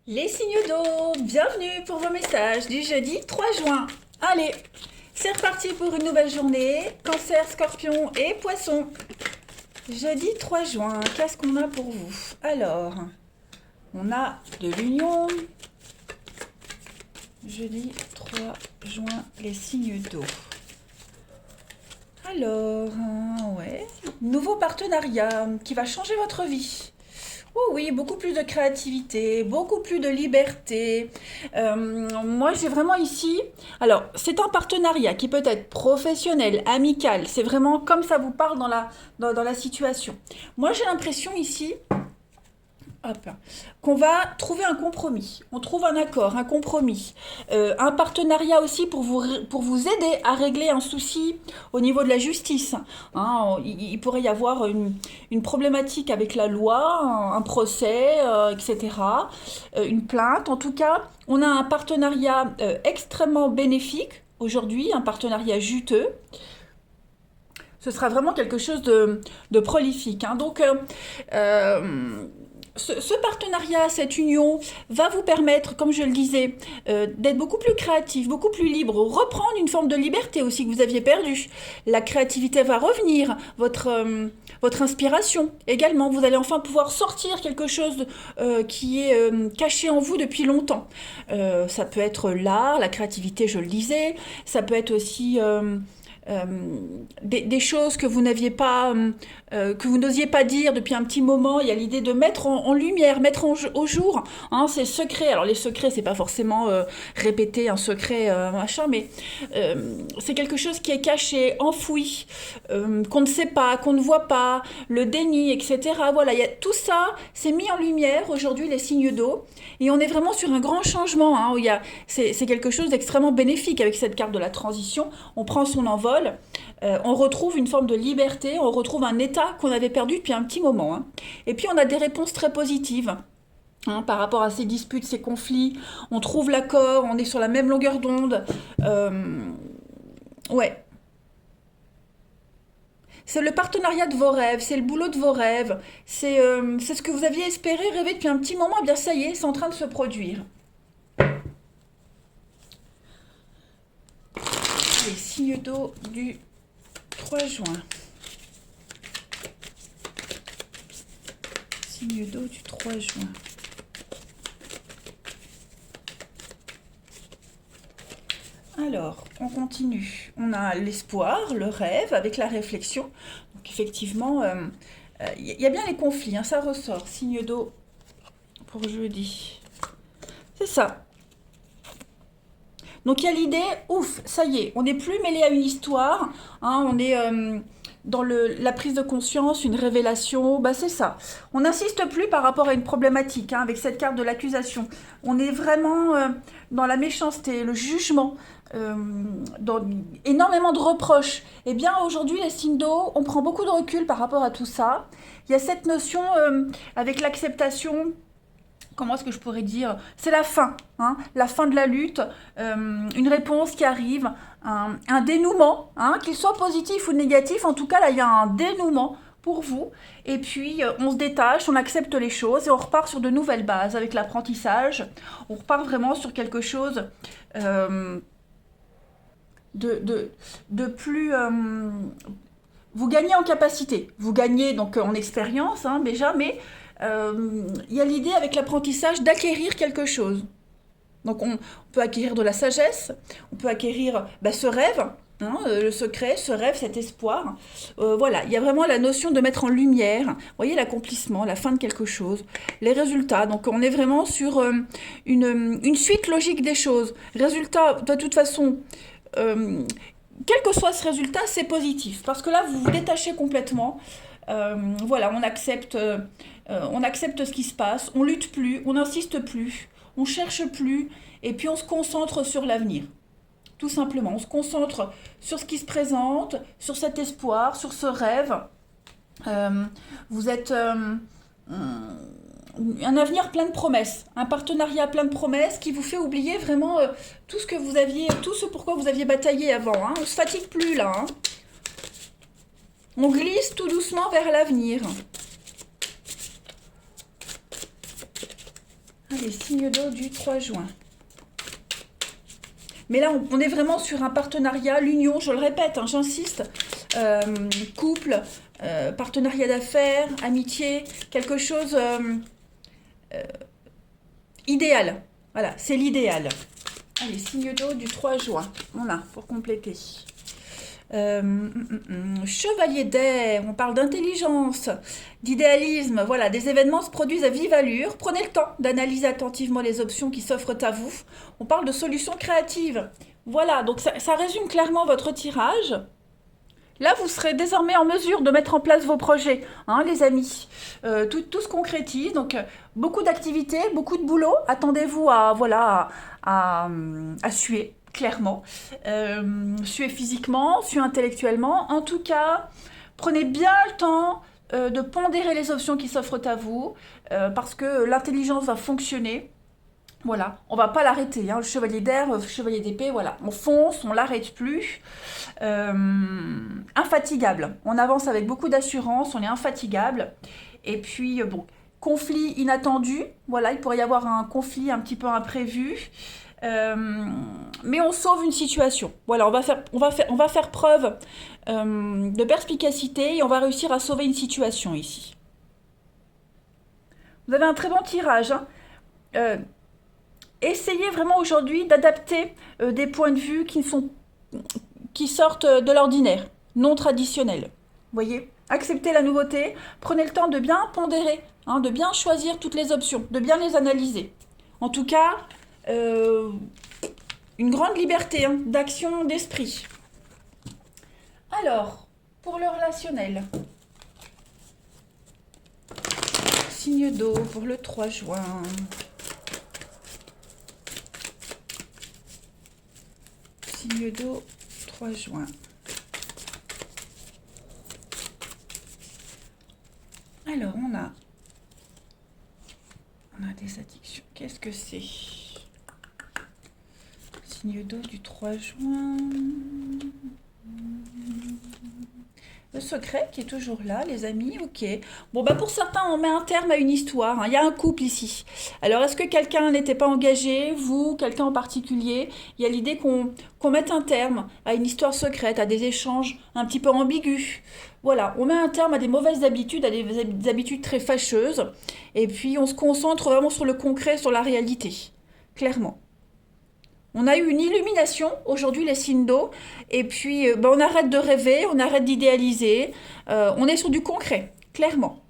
Les signes d'eau, bienvenue pour vos messages du jeudi 3 juin. Allez, c'est reparti pour une nouvelle journée. Cancer, scorpion et poisson. Jeudi 3 juin, qu'est-ce qu'on a pour vous? Alors, on a de l'union. Jeudi 3 juin, les signes d'eau. Alors, ouais, nouveau partenariat qui va changer votre vie. Oh oui, beaucoup plus de créativité, beaucoup plus de liberté. Moi, j'ai vraiment ici... Alors, c'est un partenariat qui peut être professionnel, amical. C'est vraiment comme ça vous parle dans la situation. Moi, j'ai l'impression ici hop, qu'on va trouver un compromis. On trouve un accord, un compromis. Un partenariat aussi pour vous aider à régler un souci au niveau de la justice. Hein, il pourrait y avoir une problématique avec la loi, un procès, etc. Une plainte. En tout cas, on a un partenariat extrêmement bénéfique aujourd'hui, un partenariat juteux. Ce sera vraiment quelque chose de prolifique. Hein. Donc, ce partenariat, cette union, va vous permettre, comme je le disais, d'être beaucoup plus créatif, beaucoup plus libre, reprendre une forme de liberté aussi que vous aviez perdue. La créativité va revenir, votre inspiration également. Vous allez enfin pouvoir sortir quelque chose qui est caché en vous depuis longtemps. Ça peut être l'art, la créativité, je le disais. Ça peut être aussi... des choses que vous n'aviez pas, que vous n'osiez pas dire depuis un petit moment. Il y a l'idée de mettre en lumière, mettre au jour. Hein, ces secrets. Alors les secrets, c'est pas forcément répéter un secret machin, mais c'est quelque chose qui est caché, enfoui, qu'on ne sait pas, qu'on ne voit pas, le déni, etc. Voilà, tout ça, c'est mis en lumière aujourd'hui les signes d'eau, et on est vraiment sur un grand changement. Hein, où c'est quelque chose d'extrêmement bénéfique avec cette carte de la transition. On prend son envol, on retrouve une forme de liberté, on retrouve un état qu'on avait perdu depuis un petit moment. Hein. Et puis on a des réponses très positives. Hein, par rapport à ces disputes, ces conflits, on trouve l'accord, on est sur la même longueur d'onde. Ouais, c'est le partenariat de vos rêves, c'est le boulot de vos rêves, c'est ce que vous aviez espéré, rêvé depuis un petit moment. Eh bien ça y est, c'est en train de se produire. Les signes d'eau du 3 juin. Signe d'eau du 3 juin. Alors, on continue. On a l'espoir, le rêve, avec la réflexion. Donc effectivement, y a bien les conflits, hein, ça ressort. Signe d'eau pour jeudi. C'est ça. Donc il y a l'idée, ouf, ça y est, on n'est plus mêlé à une histoire, hein, on est dans la prise de conscience, une révélation, bah c'est ça. On n'insiste plus par rapport à une problématique, hein, avec cette carte de l'accusation. On est vraiment dans la méchanceté, le jugement, dans énormément de reproches. Eh bien aujourd'hui, les signes d'eau, on prend beaucoup de recul par rapport à tout ça. Il y a cette notion avec l'acceptation, comment est-ce que je pourrais dire, c'est la fin, hein, la fin de la lutte, une réponse qui arrive, un dénouement, hein, qu'il soit positif ou négatif, en tout cas là il y a un dénouement pour vous, et puis on se détache, on accepte les choses et on repart sur de nouvelles bases avec l'apprentissage, on repart vraiment sur quelque chose de plus... vous gagnez en capacité, vous gagnez donc en expérience hein, déjà, mais il y a l'idée avec l'apprentissage d'acquérir quelque chose. Donc on peut acquérir de la sagesse, on peut acquérir ce rêve, hein, le secret, ce rêve, cet espoir. Voilà, il y a vraiment la notion de mettre en lumière, vous voyez l'accomplissement, la fin de quelque chose, les résultats. Donc on est vraiment sur une suite logique des choses. Résultat, de toute façon, euh, quel que soit ce résultat, c'est positif. Parce que là, vous vous détachez complètement. Voilà, on accepte ce qui se passe, on lutte plus, on n'insiste plus, on cherche plus, et puis on se concentre sur l'avenir. Tout simplement, on se concentre sur ce qui se présente, sur cet espoir, sur ce rêve. Euh, vous êtes un avenir plein de promesses, un partenariat plein de promesses qui vous fait oublier vraiment tout ce que vous aviez, tout ce pourquoi vous aviez bataillé avant. Hein. On se fatigue plus là. Hein. On glisse tout doucement vers l'avenir. Allez, signe d'eau du 3 juin. Mais là, on est vraiment sur un partenariat, l'union, je le répète, hein, j'insiste. Couple, partenariat d'affaires, amitié, quelque chose idéal. Voilà, c'est l'idéal. Allez, signe d'eau du 3 juin. On a, pour compléter. Chevalier d'air, on parle d'intelligence, d'idéalisme, voilà, des événements se produisent à vive allure. Prenez le temps d'analyser attentivement les options qui s'offrent à vous. On parle de solutions créatives. Voilà, donc ça résume clairement votre tirage. Là, vous serez désormais en mesure de mettre en place vos projets, hein, les amis. Tout se concrétise, donc beaucoup d'activités, beaucoup de boulot. Attendez-vous à, voilà, à suer, clairement. Suer physiquement, suer intellectuellement. En tout cas, prenez bien le temps de pondérer les options qui s'offrent à vous, parce que l'intelligence va fonctionner. Voilà, on va pas l'arrêter, hein, le chevalier d'air, le chevalier d'épée, voilà, on fonce, on l'arrête plus. Infatigable, on avance avec beaucoup d'assurance, on est infatigable. Et puis, bon, conflit inattendu, voilà, il pourrait y avoir un conflit un petit peu imprévu. Mais on sauve une situation. Voilà, on va faire preuve de perspicacité et on va réussir à sauver une situation ici. Vous avez un très bon tirage, hein. Essayez vraiment aujourd'hui d'adapter des points de vue qui sortent de l'ordinaire, non traditionnels. Voyez, acceptez la nouveauté, prenez le temps de bien pondérer, hein, de bien choisir toutes les options, de bien les analyser. En tout cas, une grande liberté, hein, d'action, d'esprit. Alors, pour le relationnel, signe d'eau pour le 3 juin. Signe d'eau, 3 juin. Alors, on a des addictions. Qu'est-ce que c'est? Signe d'eau du 3 juin. Le secret qui est toujours là, les amis, ok. Bon, bah pour certains, on met un terme à une histoire, hein. Il y a un couple ici. Alors, est-ce que quelqu'un n'était pas engagé, vous, quelqu'un en particulier? Il y a l'idée qu'on mette un terme à une histoire secrète, à des échanges un petit peu ambigus. Voilà, on met un terme à des mauvaises habitudes, à des habitudes très fâcheuses. Et puis, on se concentre vraiment sur le concret, sur la réalité, clairement. On a eu une illumination aujourd'hui, les signes d'eau, et puis on arrête de rêver, on arrête d'idéaliser, on est sur du concret, clairement.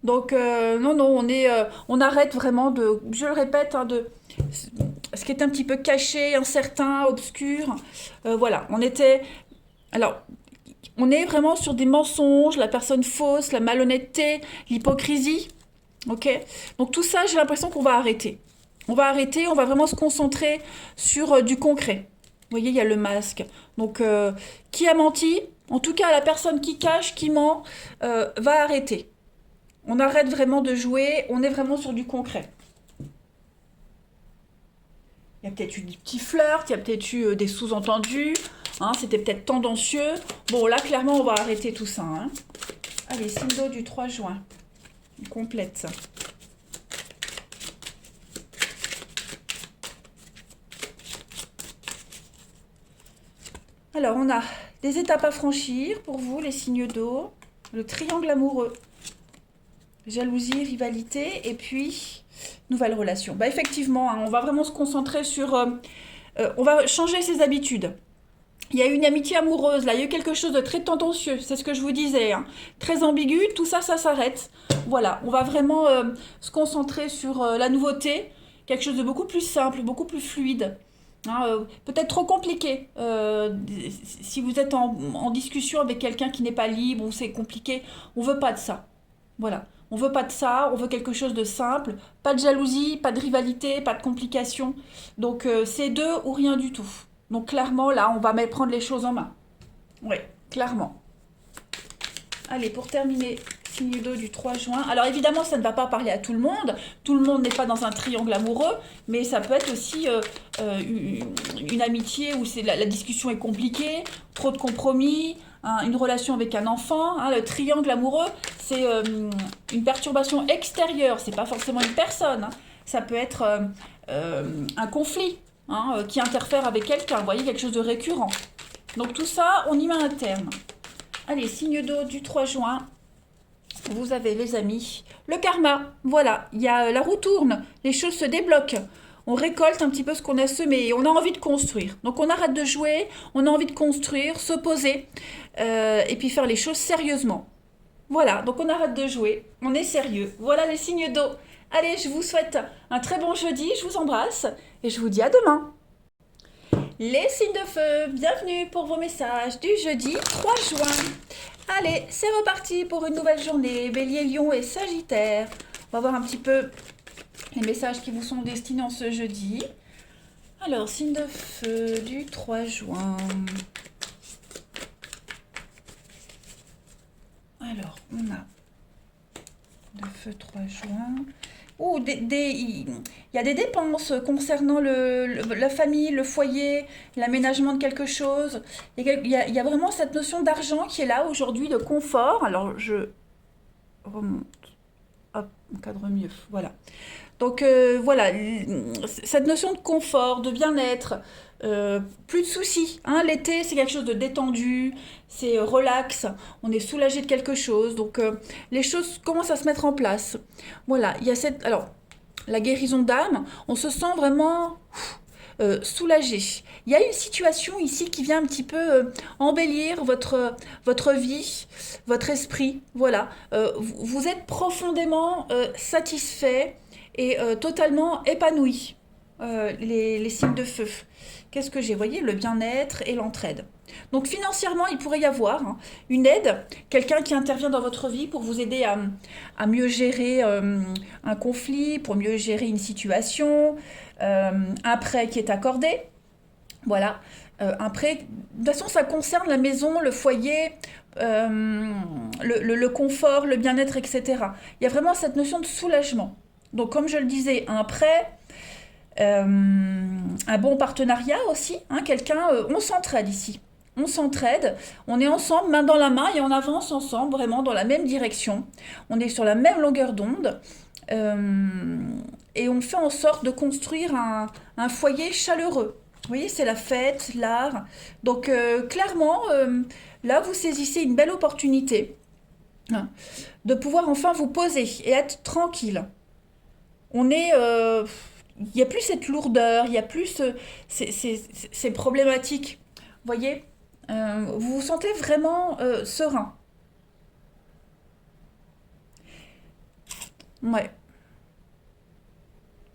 Donc non, on arrête vraiment de, je le répète, hein, de ce qui est un petit peu caché, incertain, obscur. Voilà, on est vraiment sur des mensonges, la personne fausse, la malhonnêteté, l'hypocrisie, ok. Donc tout ça, j'ai l'impression qu'on va arrêter. On va arrêter, on va vraiment se concentrer sur du concret. Vous voyez, il y a le masque. Donc, qui a menti? En tout cas, la personne qui cache, qui ment, va arrêter. On arrête vraiment de jouer, on est vraiment sur du concret. Il y a peut-être eu des petits flirts, il y a peut-être eu des sous-entendus, hein, c'était peut-être tendancieux. Bon, là, clairement, on va arrêter tout ça, hein. Allez, signe d'eau du 3 juin. On complète ça. Alors, on a des étapes à franchir pour vous, les signes d'eau. Le triangle amoureux. Jalousie, rivalité et puis nouvelle relation. Bah, effectivement, hein, on va vraiment se concentrer sur... on va changer ses habitudes. Il y a une amitié amoureuse, là, il y a eu quelque chose de très tendancieux, c'est ce que je vous disais, hein, très ambigu, tout ça, ça s'arrête. Voilà, on va vraiment se concentrer sur la nouveauté, quelque chose de beaucoup plus simple, beaucoup plus fluide. Hein, peut-être trop compliqué. Si vous êtes en discussion avec quelqu'un qui n'est pas libre ou c'est compliqué, on veut pas de ça. Voilà, on veut pas de ça, on veut quelque chose de simple, pas de jalousie, pas de rivalité, pas de complications. Donc c'est deux ou rien du tout. Donc clairement là, on va prendre les choses en main. Oui, clairement. Allez, pour terminer, signe d'eau du 3 juin. Alors évidemment, ça ne va pas parler à tout le monde. Tout le monde n'est pas dans un triangle amoureux, mais ça peut être aussi une amitié où la discussion est compliquée, trop de compromis, une relation avec un enfant. Hein, le triangle amoureux, c'est une perturbation extérieure, c'est pas forcément une personne. Hein. Ça peut être un conflit qui interfère avec quelqu'un, vous voyez, quelque chose de récurrent. Donc tout ça, on y met un terme. Allez, signe d'eau du 3 juin. Vous avez, les amis, le karma. Voilà, il y a la roue tourne, les choses se débloquent. On récolte un petit peu ce qu'on a semé et on a envie de construire. Donc on arrête de jouer, on a envie de construire, se poser et puis faire les choses sérieusement. Voilà, donc on arrête de jouer, on est sérieux. Voilà les signes d'eau. Allez, je vous souhaite un très bon jeudi, je vous embrasse et je vous dis à demain. Les signes de feu, bienvenue pour vos messages du jeudi 3 juin. Allez, c'est reparti pour une nouvelle journée. Bélier, Lion et Sagittaire. On va voir un petit peu les messages qui vous sont destinés en ce jeudi. Alors, signe de feu du 3 juin. Alors, on a de feu 3 juin. Oh, il y a des dépenses concernant la famille, le foyer, l'aménagement de quelque chose. Il y a vraiment cette notion d'argent qui est là aujourd'hui, de confort. Alors, je remonte. Hop, on cadre mieux. Voilà. Donc, voilà, cette notion de confort, de bien-être, plus de soucis. Hein. L'été, c'est quelque chose de détendu, c'est relax, on est soulagé de quelque chose. Donc, les choses commencent à se mettre en place. Voilà, il y a alors, la guérison d'âme, on se sent vraiment soulagé. Il y a une situation ici qui vient un petit peu embellir votre vie, votre esprit. Voilà, vous êtes profondément satisfait et totalement épanoui. Les signes de feu. Qu'est-ce que j'ai? Vous voyez, le bien-être et l'entraide. Donc financièrement, il pourrait y avoir une aide, quelqu'un qui intervient dans votre vie pour vous aider à mieux gérer un conflit, pour mieux gérer une situation, un prêt qui est accordé. Voilà, un prêt, de toute façon ça concerne la maison, le foyer, le confort, le bien-être, etc. Il y a vraiment cette notion de soulagement. Donc comme je le disais, un prêt, un bon partenariat aussi, quelqu'un, on s'entraide ici. On s'entraide, on est ensemble, main dans la main, et on avance ensemble, vraiment dans la même direction. On est sur la même longueur d'onde, et on fait en sorte de construire un foyer chaleureux. Vous voyez, c'est la fête, l'art. Donc, clairement, là, vous saisissez une belle opportunité de pouvoir enfin vous poser et être tranquille. On est... il n'y a plus cette lourdeur, il n'y a plus ces problématiques. Vous voyez, vous vous sentez vraiment serein. Ouais.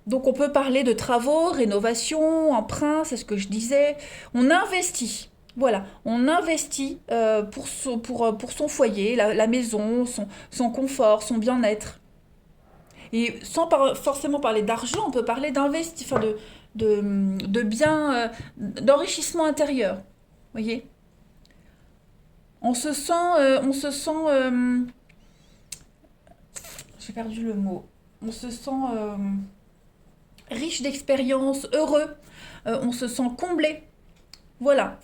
Donc on peut parler de travaux, rénovation, emprunt, c'est ce que je disais. On investit. Voilà, on investit pour son foyer, la maison, son confort, son bien-être. Et sans forcément parler d'argent, on peut parler d'investissement, enfin de biens, d'enrichissement intérieur. Vous voyez? On se sent, j'ai perdu le mot. On se sent riche d'expériences, heureux. On se sent comblé. Voilà.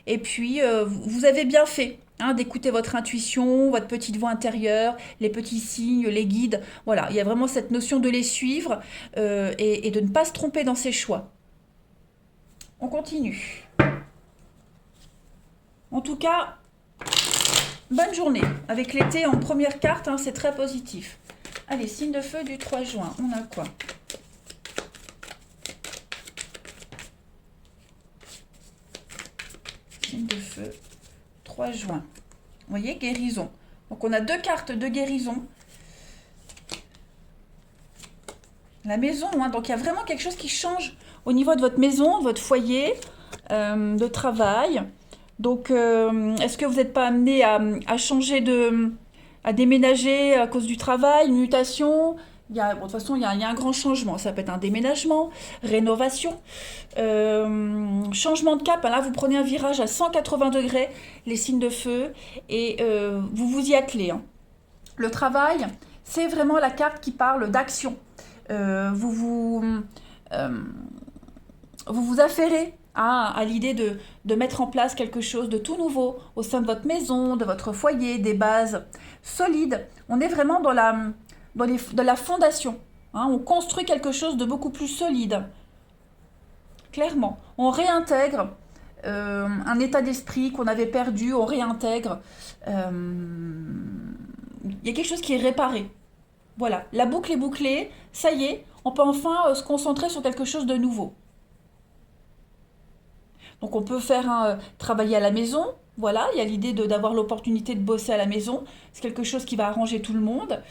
Et puis, vous avez bien fait d'écouter votre intuition, votre petite voix intérieure, les petits signes, les guides. Voilà, il y a vraiment cette notion de les suivre et de ne pas se tromper dans ses choix. On continue. En tout cas, bonne journée. Avec l'été en première carte, c'est très positif. Allez, signe de feu du 3 juin. On a quoi? Signe de feu, 3 juin. Vous voyez, guérison. Donc on a 2 cartes de guérison. La maison, donc il y a vraiment quelque chose qui change au niveau de votre maison, de votre foyer, de travail. Donc, est-ce que vous n'êtes pas amené à changer à déménager à cause du travail, une mutation? De toute façon, il y a un grand changement. Ça peut être un déménagement, rénovation, changement de cap. Là, vous prenez un virage à 180 degrés, les signes de feu, et vous vous y attelez. Le travail, c'est vraiment la carte qui parle d'action. Vous vous affairez à l'idée de mettre en place quelque chose de tout nouveau au sein de votre maison, de votre foyer, des bases solides. On est vraiment dans la fondation. Hein. On construit quelque chose de beaucoup plus solide. Clairement. On réintègre un état d'esprit qu'on avait perdu, on réintègre. Il y a quelque chose qui est réparé. Voilà, la boucle est bouclée, ça y est, on peut enfin se concentrer sur quelque chose de nouveau. Donc on peut travailler à la maison, voilà, il y a l'idée d'avoir l'opportunité de bosser à la maison, c'est quelque chose qui va arranger tout le monde.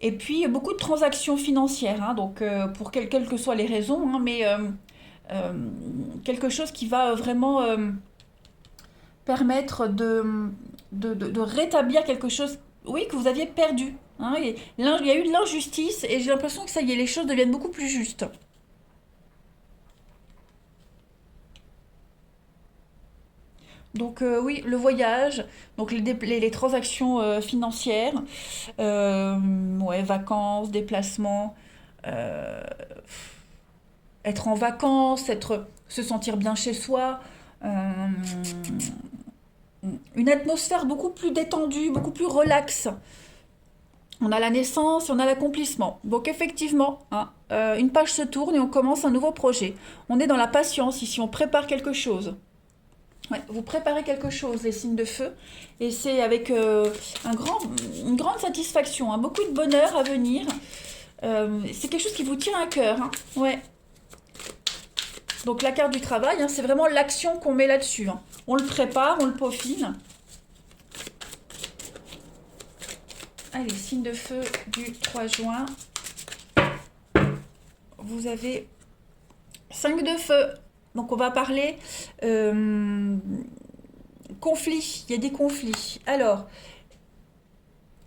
Et puis beaucoup de transactions financières, hein, donc pour quelles que soient les raisons, hein, mais euh, quelque chose qui va vraiment permettre de rétablir quelque chose, oui, que vous aviez perdu. Hein, et il y a eu de l'injustice et j'ai l'impression que ça y est, les choses deviennent beaucoup plus justes. Donc oui, le voyage, donc les transactions financières, ouais, vacances, déplacements, euh, être en vacances, se sentir bien chez soi, euh, une atmosphère beaucoup plus détendue, beaucoup plus relaxe. On a la naissance, on a l'accomplissement. Donc effectivement, hein, une page se tourne et on commence un nouveau projet. On est dans la patience ici, on prépare quelque chose. Ouais, vous préparez quelque chose, les signes de feu, et c'est avec une grande satisfaction, hein, beaucoup de bonheur à venir. C'est quelque chose qui vous tient à cœur. Hein. Ouais. Donc la carte du travail, hein, c'est vraiment l'action qu'on met là-dessus. Hein. On le prépare, on le peaufine. Allez, signe de feu du 3 juin. Vous avez 5 de feu. Donc on va parler conflits. Il y a des conflits. Alors,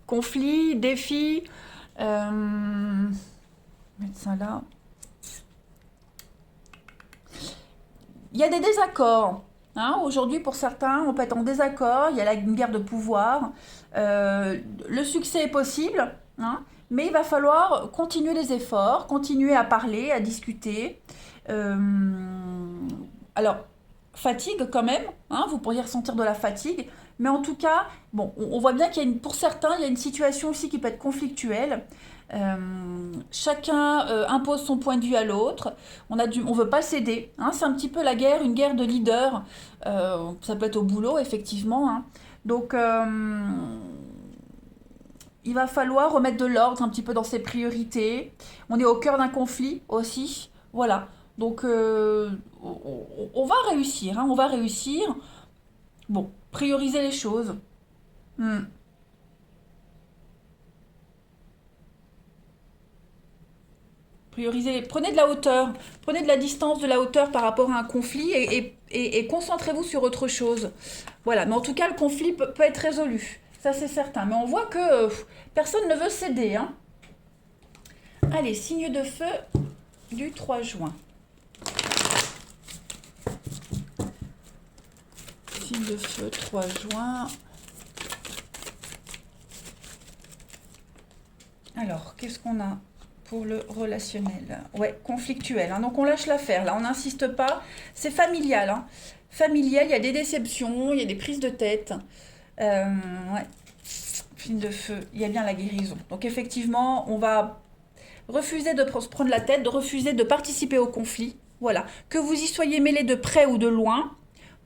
conflits, défis. Mettre ça là. Il y a des désaccords. Hein. Aujourd'hui, pour certains, on peut être en désaccord. Il y a une guerre de pouvoir. Le succès est possible, hein, mais il va falloir continuer les efforts, continuer à parler, à discuter. Euh, alors, fatigue quand même, hein, vous pourriez ressentir de la fatigue, mais en tout cas, bon, on voit bien pour certains, il y a une situation aussi qui peut être conflictuelle. Chacun impose son point de vue à l'autre. On veut pas céder. Hein, c'est un petit peu la guerre, une guerre de leader. Ça peut être au boulot, effectivement. Hein. Donc, il va falloir remettre de l'ordre un petit peu dans ses priorités. On est au cœur d'un conflit aussi. Voilà. Donc, on va réussir. Hein, on va réussir. Bon, prioriser les choses. Hmm. Prenez de la hauteur, prenez de la distance, de la hauteur par rapport à un conflit et concentrez-vous sur autre chose. Voilà, mais en tout cas, le conflit peut être résolu. Ça, c'est certain. Mais on voit que personne ne veut céder. Hein. Allez, signe de feu du 3 juin. Signe de feu 3 juin. Alors, qu'est-ce qu'on a pour le relationnel? Ouais, conflictuel. Hein. Donc on lâche l'affaire. Là, on n'insiste pas. C'est familial. Hein. Familial, il y a des déceptions, il y a des prises de tête. Ouais. Signe de feu, il y a bien la guérison. Donc effectivement, on va refuser de se prendre la tête, de refuser de participer au conflit. Voilà. Que vous y soyez mêlé de près ou de loin,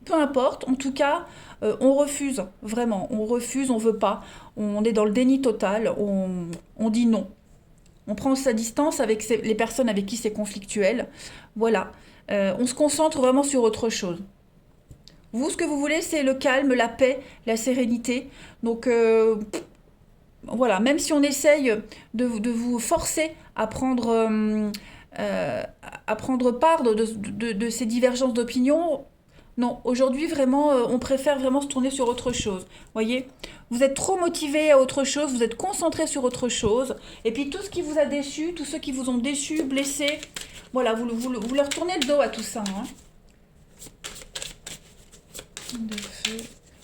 peu importe. En tout cas, on refuse. Vraiment, on refuse, on veut pas. On est dans le déni total. On dit non. On prend sa distance avec les personnes avec qui c'est conflictuel. Voilà. On se concentre vraiment sur autre chose. Vous, ce que vous voulez, c'est le calme, la paix, la sérénité. Donc, voilà, même si on essaye de vous forcer à prendre part de ces divergences d'opinion, non, aujourd'hui, vraiment, on préfère vraiment se tourner sur autre chose. Voyez, vous êtes trop motivé à autre chose, vous êtes concentré sur autre chose. Et puis, tout ce qui vous a déçu, tous ceux qui vous ont déçu, blessé, voilà, vous leur tournez le dos à tout ça. Hein.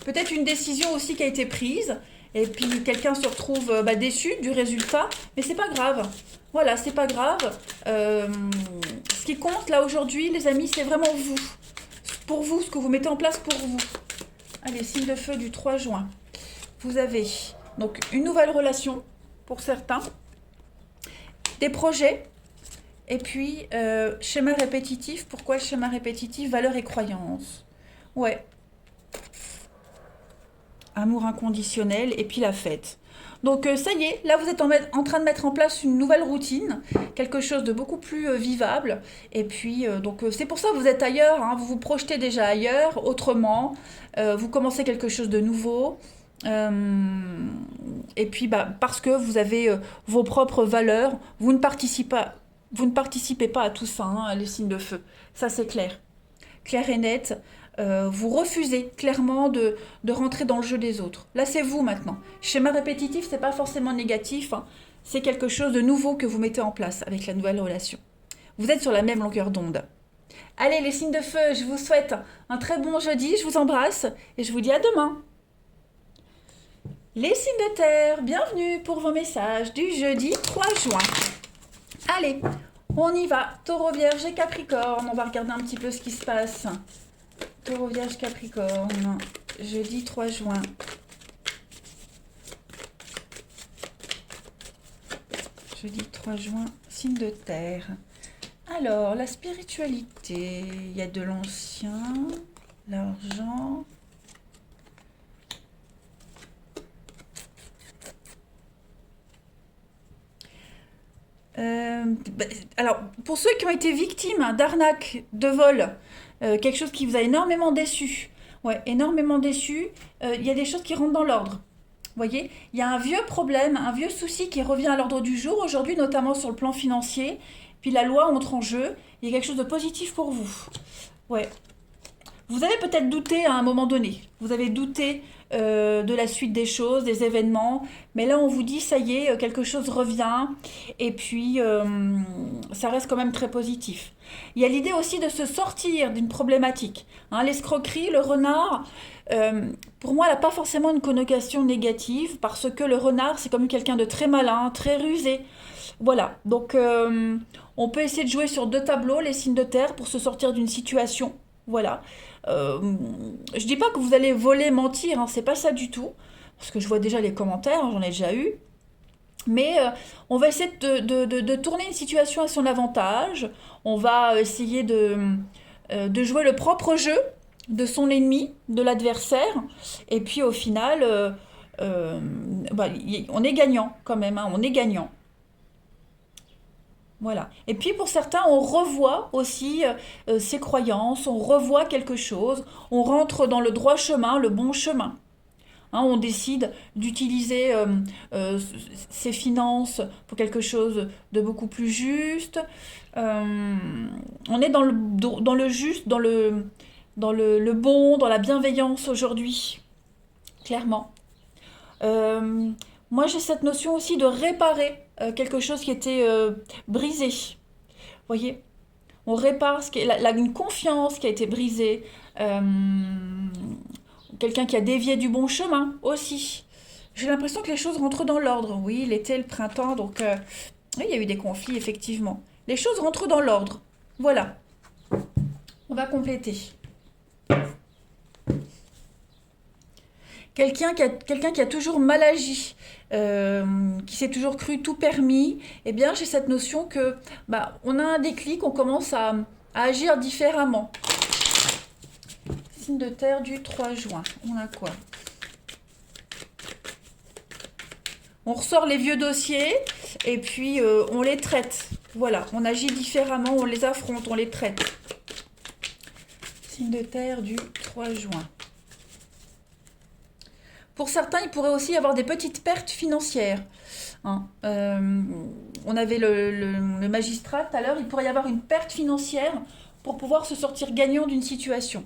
Peut-être une décision aussi qui a été prise, et puis quelqu'un se retrouve déçu du résultat, mais c'est pas grave. Voilà, c'est pas grave. Ce qui compte là aujourd'hui, les amis, c'est vraiment vous. pour vous, ce que vous mettez en place pour vous. Allez, signe de feu du 3 juin. Vous avez donc une nouvelle relation pour certains, des projets, et puis schéma répétitif. Pourquoi le schéma répétitif? Valeurs et croyances. Ouais. Amour inconditionnel, et puis la fête. Donc ça y est, là vous êtes en train de mettre en place une nouvelle routine, quelque chose de beaucoup plus vivable. Et puis donc c'est pour ça que vous êtes ailleurs, hein, vous vous projetez déjà ailleurs, autrement. Vous commencez quelque chose de nouveau. Et puis parce que vous avez vos propres valeurs, vous ne participez pas à tout ça, hein, les signes de feu. Ça c'est clair. Clair et net. Vous refusez clairement de rentrer dans le jeu des autres. Là, c'est vous maintenant. Schéma répétitif, c'est pas forcément négatif, hein. C'est quelque chose de nouveau que vous mettez en place avec la nouvelle relation. Vous êtes sur la même longueur d'onde. Allez, les signes de feu, je vous souhaite un très bon jeudi, je vous embrasse et je vous dis à demain. Les signes de terre, bienvenue pour vos messages du jeudi 3 juin. Allez, on y va. Taureau, Vierge et Capricorne, on va regarder un petit peu ce qui se passe. Taureau, Vierge, Capricorne, jeudi 3 juin. Jeudi 3 juin, signe de terre. Alors, la spiritualité, il y a de l'ancien, l'argent. Alors, pour ceux qui ont été victimes d'arnaques, de vol, quelque chose qui vous a énormément déçu. Ouais, énormément déçu. Il y a des choses qui rentrent dans l'ordre. Vous voyez, il y a un vieux problème, un vieux souci qui revient à l'ordre du jour aujourd'hui, notamment sur le plan financier. Puis la loi entre en jeu. Il y a quelque chose de positif pour vous. Ouais. Vous avez peut-être douté à un moment donné. Vous avez douté de la suite des choses, des événements. Mais là, on vous dit, ça y est, quelque chose revient. Et puis, ça reste quand même très positif. Il y a l'idée aussi de se sortir d'une problématique. Hein, l'escroquerie, le renard, pour moi, elle n'a pas forcément une connotation négative. Parce que le renard, c'est comme quelqu'un de très malin, très rusé. Voilà. Donc, on peut essayer de jouer sur deux tableaux, les signes de terre, pour se sortir d'une situation. Voilà. Je dis pas que vous allez voler, mentir, hein, c'est pas ça du tout, parce que je vois déjà les commentaires, hein, j'en ai déjà eu. Mais on va essayer de tourner une situation à son avantage. On va essayer de jouer le propre jeu de son ennemi, de l'adversaire. Et puis au final, on est gagnant quand même, hein, on est gagnant. Voilà. Et puis pour certains, on revoit aussi ses croyances, on revoit quelque chose, on rentre dans le droit chemin, le bon chemin. Hein, on décide d'utiliser euh, ses finances pour quelque chose de beaucoup plus juste. Euh, on est dans le juste, dans le bon, dans la bienveillance aujourd'hui, clairement. Euh, Moi, j'ai cette notion aussi de réparer quelque chose qui était brisé. Vous voyez? On répare une confiance qui a été brisée. euh, Quelqu'un qui a dévié du bon chemin aussi. J'ai l'impression que les choses rentrent dans l'ordre. Oui, l'été, le printemps, donc oui, il y a eu des conflits, effectivement. Les choses rentrent dans l'ordre. Voilà, on va compléter. Quelqu'un qui a toujours mal agi, qui s'est toujours cru tout permis, eh bien j'ai cette notion que on a un déclic, on commence à agir différemment. Signe de terre du 3 juin, on a quoi? On ressort les vieux dossiers et puis on les traite. Voilà, on agit différemment, on les affronte, on les traite. Signe de terre du 3 juin. Pour certains, il pourrait aussi y avoir des petites pertes financières. Hein. On avait le magistrat tout à l'heure, il pourrait y avoir une perte financière pour pouvoir se sortir gagnant d'une situation.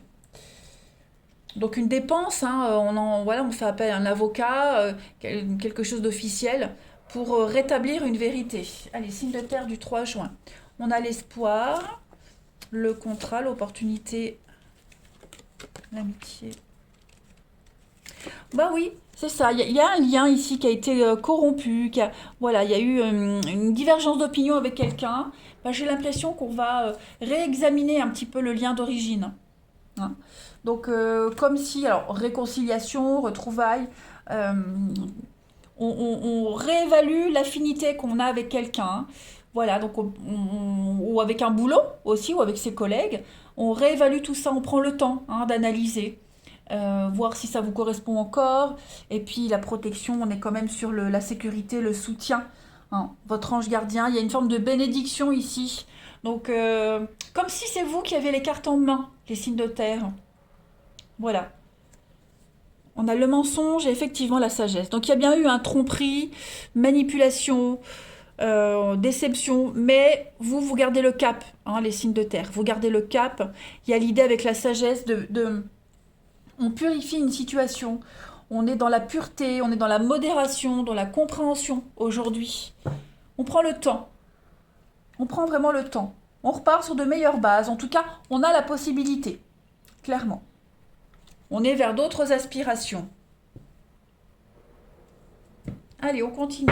Donc une dépense, hein, on fait appel à un avocat, quelque chose d'officiel, pour rétablir une vérité. Allez, signe de terre du 3 juin. On a l'espoir, le contrat, l'opportunité, l'amitié. Bah oui, c'est ça. Il y a un lien ici qui a été corrompu, voilà, il y a eu une divergence d'opinion avec quelqu'un. J'ai l'impression qu'on va réexaminer un petit peu le lien d'origine. hein. Donc, comme si, alors, réconciliation, retrouvailles, euh, on réévalue l'affinité qu'on a avec quelqu'un. Voilà, donc ou avec un boulot aussi, ou avec ses collègues. On réévalue tout ça, on prend le temps hein, d'analyser, voir si ça vous correspond encore. Et puis la protection, on est quand même sur la sécurité, le soutien. Hein. Votre ange gardien, il y a une forme de bénédiction ici. Donc, comme si c'est vous qui avez les cartes en main, les signes de terre. Voilà. On a le mensonge et effectivement la sagesse. Donc il y a bien eu un tromperie, manipulation, déception, mais vous gardez le cap, hein, les signes de terre. Vous gardez le cap. Il y a l'idée avec la sagesse on purifie une situation. On est dans la pureté, on est dans la modération, dans la compréhension aujourd'hui. On prend le temps. On prend vraiment le temps. On repart sur de meilleures bases. En tout cas, on a la possibilité, clairement. On est vers d'autres aspirations. Allez, on continue.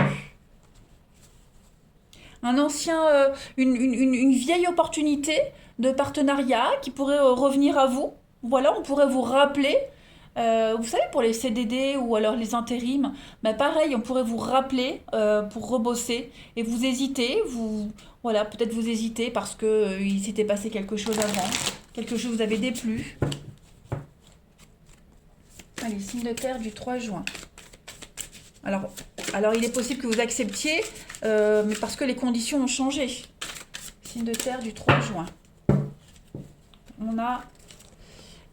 Un ancien, une vieille opportunité de partenariat qui pourrait revenir à vous. Voilà, on pourrait vous rappeler. Vous savez, pour les CDD ou alors les intérims, bah pareil, on pourrait vous rappeler pour rebosser et vous hésitez, voilà, peut-être vous hésitez parce que il s'était passé quelque chose avant, quelque chose vous avait déplu. Allez, signe de terre du 3 juin. Alors, il est possible que vous acceptiez, mais parce que les conditions ont changé. Signe de terre du 3 juin. On a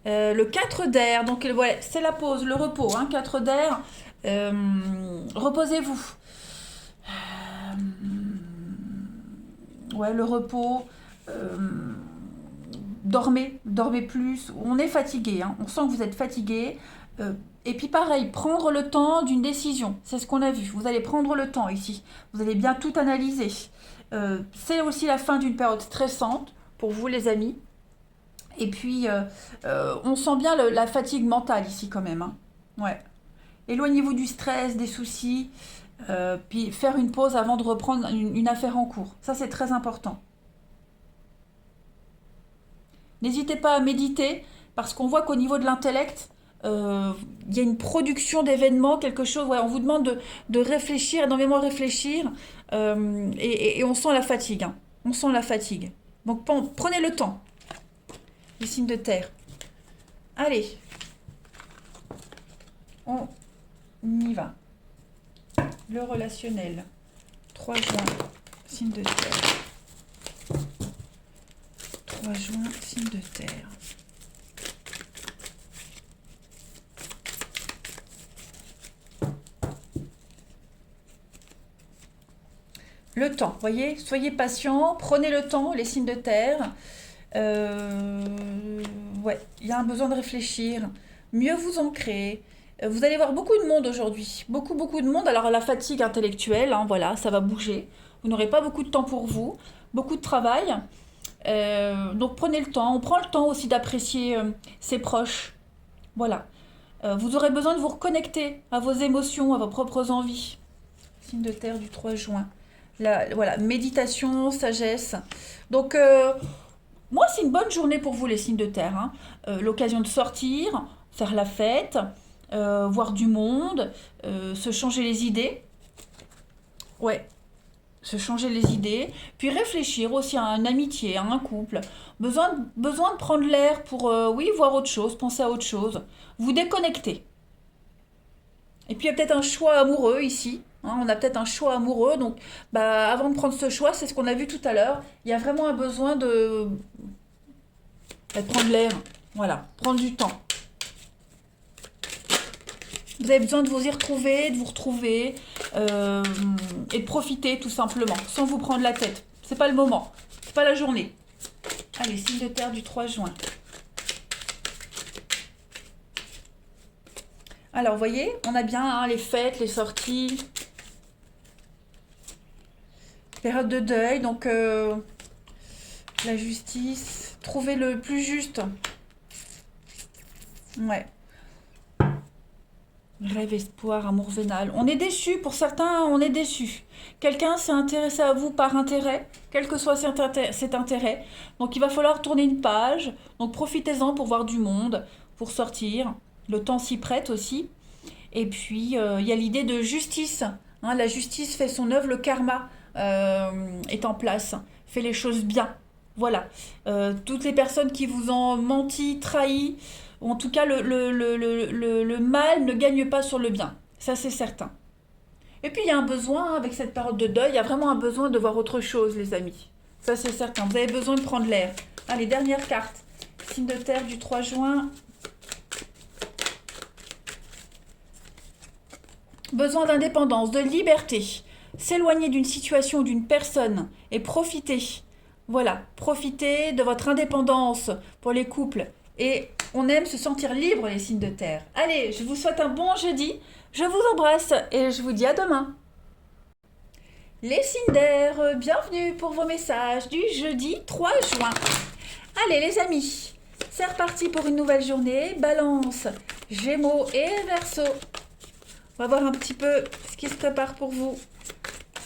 le 4 d'air. Donc, voilà, c'est la pause, le repos. Hein, 4 d'air. Reposez-vous. Ouais, le repos. Dormez plus. On est fatigué. Hein, on sent que vous êtes fatigué. Et puis pareil, prendre le temps d'une décision. C'est ce qu'on a vu. Vous allez prendre le temps ici. Vous allez bien tout analyser. C'est aussi la fin d'une période stressante pour vous les amis. Et puis, on sent bien la fatigue mentale ici quand même. Hein. Ouais. Éloignez-vous du stress, des soucis. Puis faire une pause avant de reprendre une affaire en cours. Ça, c'est très important. N'hésitez pas à méditer parce qu'on voit qu'au niveau de l'intellect, il y a une production d'événements, quelque chose, ouais, on vous demande de réfléchir, énormément réfléchir, et on sent la fatigue. Hein. On sent la fatigue. Donc prenez le temps, les signes de terre. Allez, on y va. Le relationnel. 3 juin, signe de terre. 3 juin, signe de terre. Le temps, voyez, soyez patient, prenez le temps, les signes de terre. Ouais, il y a un besoin de réfléchir, mieux vous ancrer. Vous allez voir beaucoup de monde aujourd'hui, beaucoup de monde. Alors la fatigue intellectuelle, hein, voilà, ça va bouger. Vous n'aurez pas beaucoup de temps pour vous, beaucoup de travail. Donc prenez le temps. On prend le temps aussi d'apprécier ses proches. Voilà. Vous aurez besoin de vous reconnecter à vos émotions, à vos propres envies. Signe de terre du 3 juin. Voilà, méditation, sagesse. Donc, moi, c'est une bonne journée pour vous, les signes de terre. Hein. L'occasion de sortir, faire la fête, voir du monde, se changer les idées. Ouais, se changer les idées. Puis réfléchir aussi à une amitié, à un couple. Besoin de prendre l'air pour, oui, voir autre chose, penser à autre chose. Vous déconnecter. Et puis il y a peut-être un choix amoureux ici. Hein, on a peut-être un choix amoureux. Donc bah, avant de prendre ce choix, c'est ce qu'on a vu tout à l'heure. Il y a vraiment un besoin de prendre l'air. Voilà, prendre du temps. Vous avez besoin de vous y retrouver, de vous retrouver et de profiter tout simplement, sans vous prendre la tête. C'est pas le moment, c'est pas la journée. Allez, signe de terre du 3 juin. Alors, vous voyez, on a bien hein, les fêtes, les sorties, période de deuil, donc la justice, trouver le plus juste. Ouais. Rêve, espoir, amour vénal. On est déçu, pour certains, on est déçu. Quelqu'un s'est intéressé à vous par intérêt, quel que soit cet intérêt. Donc il va falloir tourner une page. Donc profitez-en pour voir du monde, pour sortir. Le temps s'y prête aussi. Et puis il y a l'idée de justice. Hein, la justice fait son œuvre, le karma est en place, fait les choses bien. Voilà. Toutes les personnes qui vous ont menti, trahi, ou en tout cas le mal ne gagne pas sur le bien. Ça c'est certain. Et puis il y a un besoin, hein, avec cette période de deuil, il y a vraiment un besoin de voir autre chose, les amis. Ça c'est certain. Vous avez besoin de prendre l'air. Allez, dernière carte. Signe de terre du 3 juin. Besoin d'indépendance, de liberté. S'éloigner d'une situation ou d'une personne et profiter. Voilà, profiter de votre indépendance pour les couples. Et on aime se sentir libre, les signes de terre. Allez, je vous souhaite un bon jeudi. Je vous embrasse et je vous dis à demain. Les signes d'air, bienvenue pour vos messages du jeudi 3 juin. Allez les amis, c'est reparti pour une nouvelle journée. Balance, Gémeaux et Verseau. On va voir un petit peu ce qui se prépare pour vous.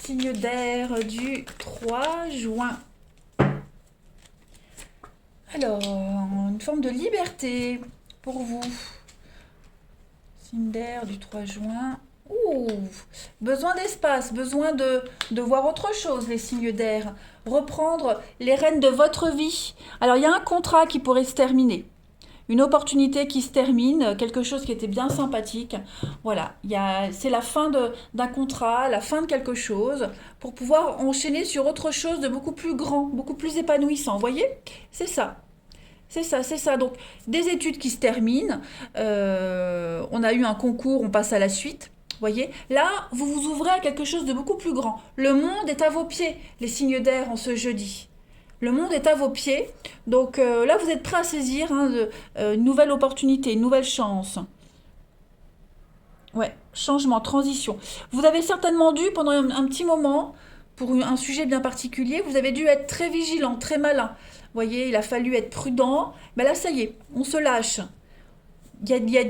Signe d'air du 3 juin. Alors, une forme de liberté pour vous. Signe d'air du 3 juin. Ouh, besoin d'espace, besoin de voir autre chose, les signes d'air. Reprendre les rênes de votre vie. Alors, il y a un contrat qui pourrait se terminer. Une opportunité qui se termine, quelque chose qui était bien sympathique. Voilà, c'est la fin d'un contrat, la fin de quelque chose, pour pouvoir enchaîner sur autre chose de beaucoup plus grand, beaucoup plus épanouissant. Vous voyez? C'est ça. C'est ça, c'est ça. Donc, des études qui se terminent, on a eu un concours, on passe à la suite. Vous voyez? Là, vous vous ouvrez à quelque chose de beaucoup plus grand. Le monde est à vos pieds, les signes d'air en ce jeudi. Le monde est à vos pieds. Donc là, vous êtes prêts à saisir une nouvelle opportunité, une nouvelle chance. Ouais, changement, transition. Vous avez certainement dû, pendant un petit moment, pour un sujet bien particulier, vous avez dû être très vigilant, très malin. Vous voyez, il a fallu être prudent. Mais là, ça y est, on se lâche. Il y a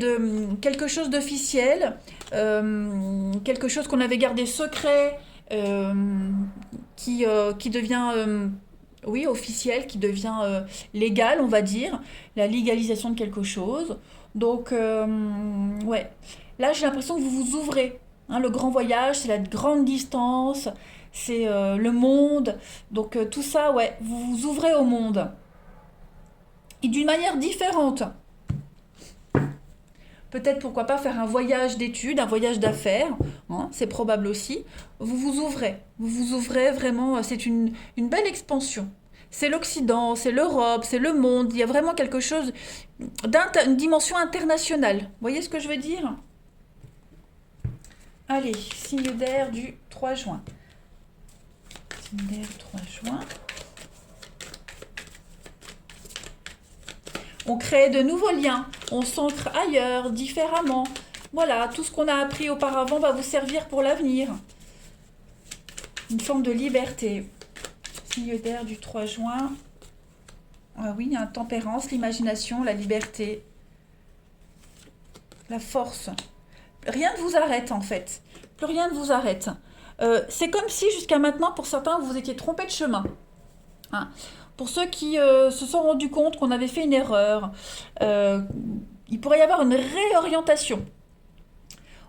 quelque chose d'officiel, quelque chose qu'on avait gardé secret, qui devient oui, officiel, qui devient légal, on va dire, la légalisation de quelque chose. Donc, ouais, là j'ai l'impression que vous vous ouvrez. Hein, le grand voyage, c'est la grande distance, c'est le monde. Donc tout ça, ouais, vous vous ouvrez au monde. Et d'une manière différente. Peut-être pourquoi pas faire un voyage d'études, un voyage d'affaires, hein, c'est probable aussi. Vous vous ouvrez vraiment, c'est une belle expansion. C'est l'Occident, c'est l'Europe, c'est le monde. Il y a vraiment quelque chose d'une dimension internationale. Vous voyez ce que je veux dire? Allez, signe d'air du 3 juin. Signe d'air du 3 juin. On crée de nouveaux liens, on s'ancre ailleurs, différemment. Voilà, tout ce qu'on a appris auparavant va vous servir pour l'avenir. Une forme de liberté. Signe d'air du 3 juin. Ah oui, il y a une tempérance, l'imagination, la liberté, la force. Rien ne vous arrête en fait. Plus rien ne vous arrête. C'est comme si jusqu'à maintenant, pour certains, vous vous étiez trompé de chemin. Hein. Pour ceux qui se sont rendus compte qu'on avait fait une erreur, il pourrait y avoir une réorientation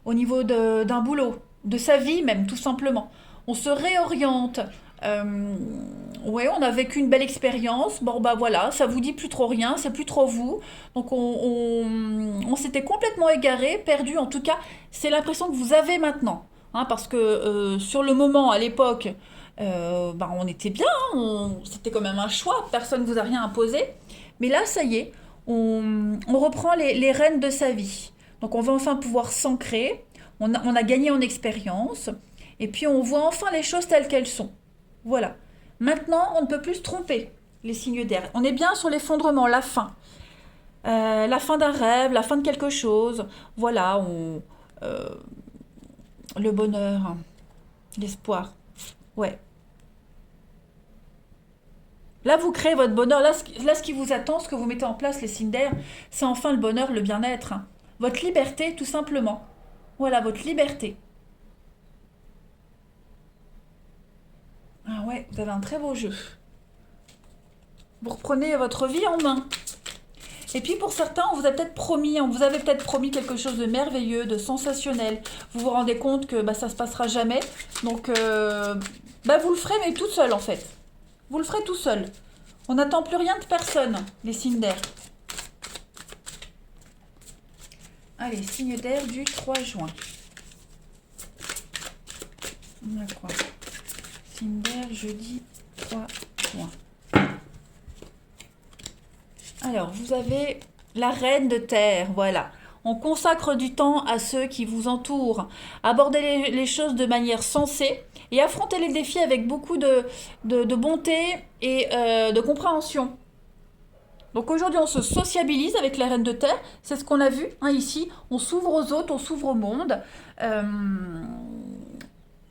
au niveau d'un boulot, de sa vie même, tout simplement. On se réoriente. Ouais, on a vécu une belle expérience. Bon, bah voilà, ça vous dit plus trop rien, c'est plus trop vous. Donc on s'était complètement égaré, perdu. En tout cas, c'est l'impression que vous avez maintenant. Hein, parce que sur le moment, à l'époque, bah, on était bien, c'était quand même un choix, personne ne vous a rien imposé. Mais là, ça y est, on reprend les rênes de sa vie. Donc on va enfin pouvoir s'ancrer, on a gagné en expérience, et puis on voit enfin les choses telles qu'elles sont. Voilà. Maintenant, on ne peut plus se tromper, les signes d'air. On est bien sur l'effondrement, la fin. La fin d'un rêve, la fin de quelque chose. Voilà, le bonheur, l'espoir. Ouais. Là, vous créez votre bonheur. Là, ce qui vous attend, ce que vous mettez en place, les signes d'air, c'est enfin le bonheur, le bien-être. Hein. Votre liberté, tout simplement. Voilà, votre liberté. Ah ouais, vous avez un très beau jeu. Vous reprenez votre vie en main. Et puis pour certains, on vous a peut-être promis, on vous avait peut-être promis quelque chose de merveilleux, de sensationnel. Vous vous rendez compte que bah, ça se passera jamais. Donc bah, vous le ferez mais toute seule en fait. Vous le ferez tout seul. On n'attend plus rien de personne, les signes d'air. Allez, signe d'air du 3 juin. D'accord. Signe d'air jeudi 3 juin. Alors, vous avez la reine de terre, voilà. On consacre du temps à ceux qui vous entourent. Abordez les choses de manière sensée et affrontez les défis avec beaucoup de bonté et de compréhension. Donc aujourd'hui, on se sociabilise avec la reine de terre. C'est ce qu'on a vu hein, ici. On s'ouvre aux autres, on s'ouvre au monde. Euh,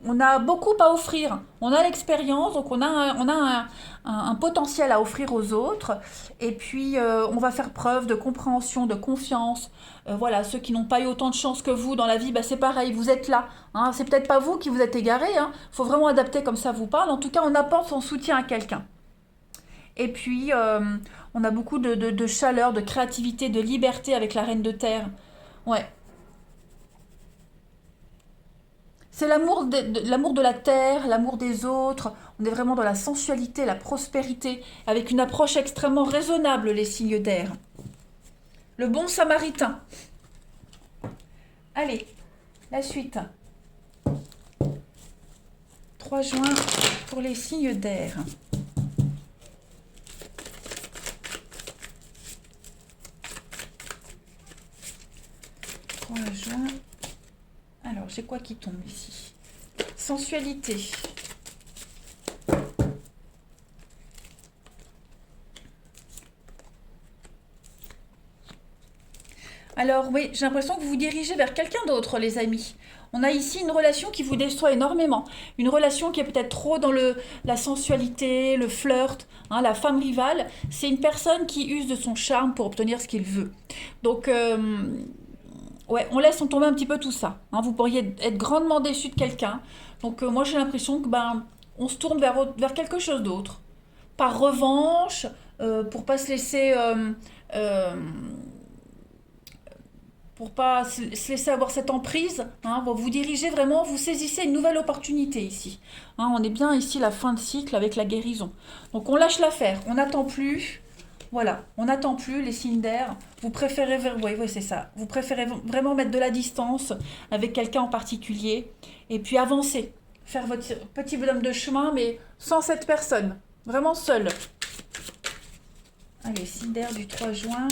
on a beaucoup à offrir. On a l'expérience, donc on a un potentiel à offrir aux autres. Et puis, on va faire preuve de compréhension, de confiance. Voilà, ceux qui n'ont pas eu autant de chance que vous dans la vie, bah, c'est pareil, vous êtes là. Hein. C'est peut-être pas vous qui vous êtes égaré. Hein. Faut vraiment adapter comme ça vous parle. En tout cas, on apporte son soutien à quelqu'un. Et puis, on a beaucoup de chaleur, de créativité, de liberté avec la reine de terre. Ouais. C'est l'amour de la terre, l'amour des autres. On est vraiment dans la sensualité, la prospérité, avec une approche extrêmement raisonnable, les signes d'air. Le bon samaritain. Allez, la suite. 3 juin pour les signes d'air. 3 juin. Alors, j'ai quoi qui tombe ici? Sensualité. Alors oui, j'ai l'impression que vous vous dirigez vers quelqu'un d'autre, les amis. On a ici une relation qui vous déçoit énormément. Une relation qui est peut-être trop dans la sensualité, le flirt, hein, la femme rivale. C'est une personne qui use de son charme pour obtenir ce qu'il veut. Donc, ouais, on laisse tomber un petit peu tout ça. Hein. Vous pourriez être grandement déçu de quelqu'un. Donc, moi, j'ai l'impression que ben, on se tourne vers quelque chose d'autre. Par revanche, pour pas se laisser euh, pour pas se laisser avoir cette emprise, hein, vous dirigez vraiment, vous saisissez une nouvelle opportunité ici. Hein, on est bien ici la fin de cycle avec la guérison. Donc on lâche l'affaire, on n'attend plus. Voilà, on n'attend plus les signes d'air. Vous préférez, oui, c'est ça. Vous préférez vraiment mettre de la distance avec quelqu'un en particulier et puis avancer, faire votre petit bonhomme de chemin, mais sans cette personne, vraiment seul. Allez, signe d'air du 3 juin.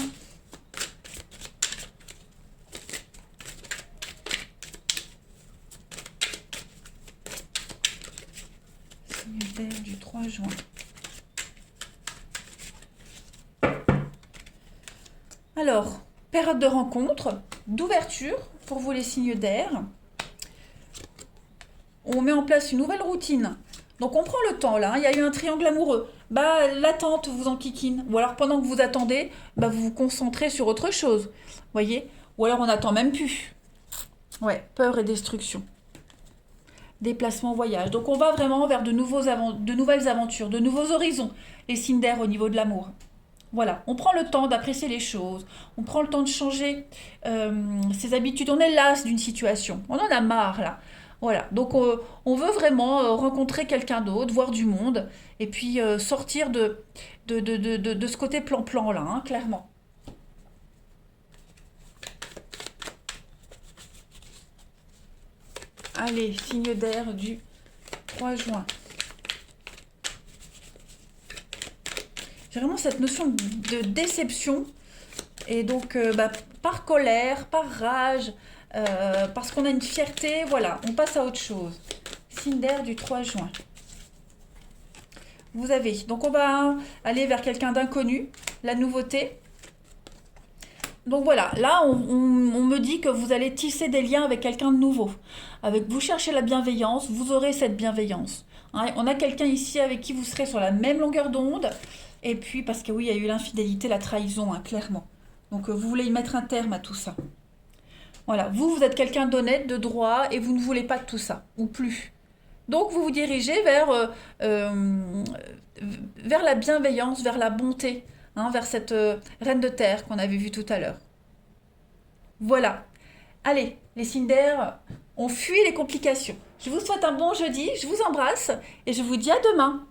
Du 3 juin. Alors, période de rencontre, d'ouverture pour vous les signes d'air. On met en place une nouvelle routine. Donc on prend le temps là, il y a eu un triangle amoureux. Bah l'attente vous enquiquine. Ou alors pendant que vous attendez, bah, vous vous concentrez sur autre chose. Voyez? Ou alors on n'attend même plus. Ouais, peur et destruction. Déplacement, voyage. Donc on va vraiment vers de nouvelles aventures, de nouveaux horizons, les signes d'air au niveau de l'amour. Voilà, on prend le temps d'apprécier les choses, on prend le temps de changer ses habitudes, on est las d'une situation, on en a marre là. Voilà, donc on veut vraiment rencontrer quelqu'un d'autre, voir du monde, et puis sortir de ce côté plan-plan là, hein, clairement. Allez, signe d'air du 3 juin. J'ai vraiment cette notion de déception. Et donc, bah, par colère, par rage, parce qu'on a une fierté, voilà, on passe à autre chose. Signe d'air du 3 juin. Vous avez, donc on va aller vers quelqu'un d'inconnu, la nouveauté. Donc voilà, là on me dit que vous allez tisser des liens avec quelqu'un de nouveau. Avec vous cherchez la bienveillance, vous aurez cette bienveillance. Hein, on a quelqu'un ici avec qui vous serez sur la même longueur d'onde. Et puis parce que oui, il y a eu l'infidélité, la trahison, hein, clairement. Donc vous voulez y mettre un terme à tout ça. Voilà, vous êtes quelqu'un d'honnête, de droit, et vous ne voulez pas de tout ça, ou plus. Donc vous vous dirigez euh, vers la bienveillance, vers la bonté, hein, vers cette reine de terre qu'on avait vue tout à l'heure. Voilà. Allez, les signes d'air, on fuit les complications. Je vous souhaite un bon jeudi, je vous embrasse, et je vous dis à demain.